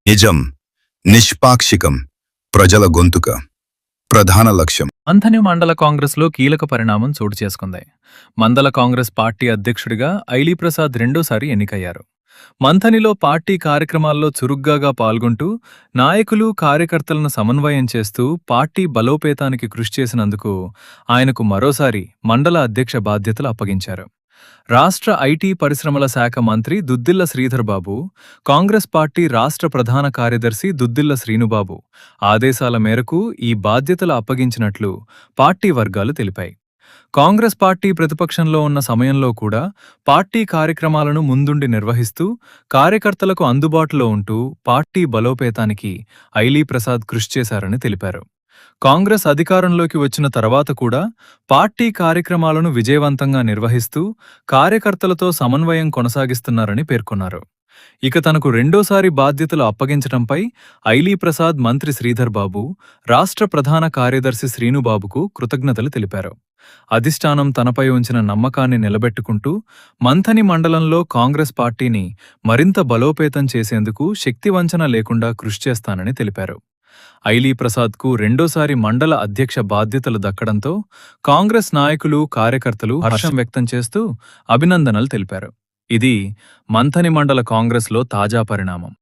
నిజం, నిష్పాక్షికం, ప్రజల గొంతుక ప్రధాన లక్ష్యం. మంథని మండల కాంగ్రెస్లో కీలక పరిణామం చోటు చేసుకుంది. మండల కాంగ్రెస్ పార్టీ అధ్యక్షుడిగా ఐలీప్రసాద్ రెండోసారి ఎన్నికయ్యారు. మంథనిలో పార్టీ కార్యక్రమాల్లో చురుగ్గా పాల్గొంటూ నాయకులు, కార్యకర్తలను సమన్వయం చేస్తూ పార్టీ బలోపేతానికి కృషి చేసినందుకు ఆయనకు మరోసారి మండల అధ్యక్ష బాధ్యతలు అప్పగించారు. రాష్ట్ర ఐటీ పరిశ్రమల శాఖ మంత్రి దుద్దిళ్ల శ్రీధర్బాబు, కాంగ్రెస్ పార్టీ రాష్ట్ర ప్రధాన కార్యదర్శి దుద్దిళ్ల శ్రీనుబాబు ఆదేశాల మేరకు ఈ బాధ్యతలు అప్పగించినట్లు పార్టీ వర్గాలు తెలిపాయి. కాంగ్రెస్ పార్టీ ప్రతిపక్షంలో ఉన్న సమయంలో కూడా పార్టీ కార్యక్రమాలను ముందుండి నిర్వహిస్తూ కార్యకర్తలకు అందుబాటులో ఉంటూ పార్టీ బలోపేతానికి ఐలీప్రసాద్ కృషి చేశారని తెలిపారు. కాంగ్రెస్ అధికారంలోకి వచ్చిన తర్వాత కూడా పార్టీ కార్యక్రమాలను విజయవంతంగా నిర్వహిస్తూ కార్యకర్తలతో సమన్వయం కొనసాగిస్తున్నారని పేర్కొన్నారు. ఇక తనకు రెండోసారి బాధ్యతలు అప్పగించడంపై ఐలీప్రసాద్ మంత్రి శ్రీధర్బాబు, రాష్ట్ర ప్రధాన కార్యదర్శి శ్రీనుబాబుకు కృతజ్ఞతలు తెలిపారు. అధిష్టానం తనపై ఉంచిన నమ్మకాన్ని నిలబెట్టుకుంటూ మంథని మండలంలో కాంగ్రెస్ పార్టీని మరింత బలోపేతం చేసేందుకు శక్తివంచన లేకుండా కృషి చేస్తానని తెలిపారు. ఐలీప్రసాద్కు రెండోసారి మండల అధ్యక్ష బాధ్యతలు దక్కడంతో కాంగ్రెస్ నాయకులు, కార్యకర్తలు హర్షం వ్యక్తం చేస్తూ అభినందనలు తెలిపారు. ఇది మంథని మండల కాంగ్రెస్లో తాజా పరిణామం.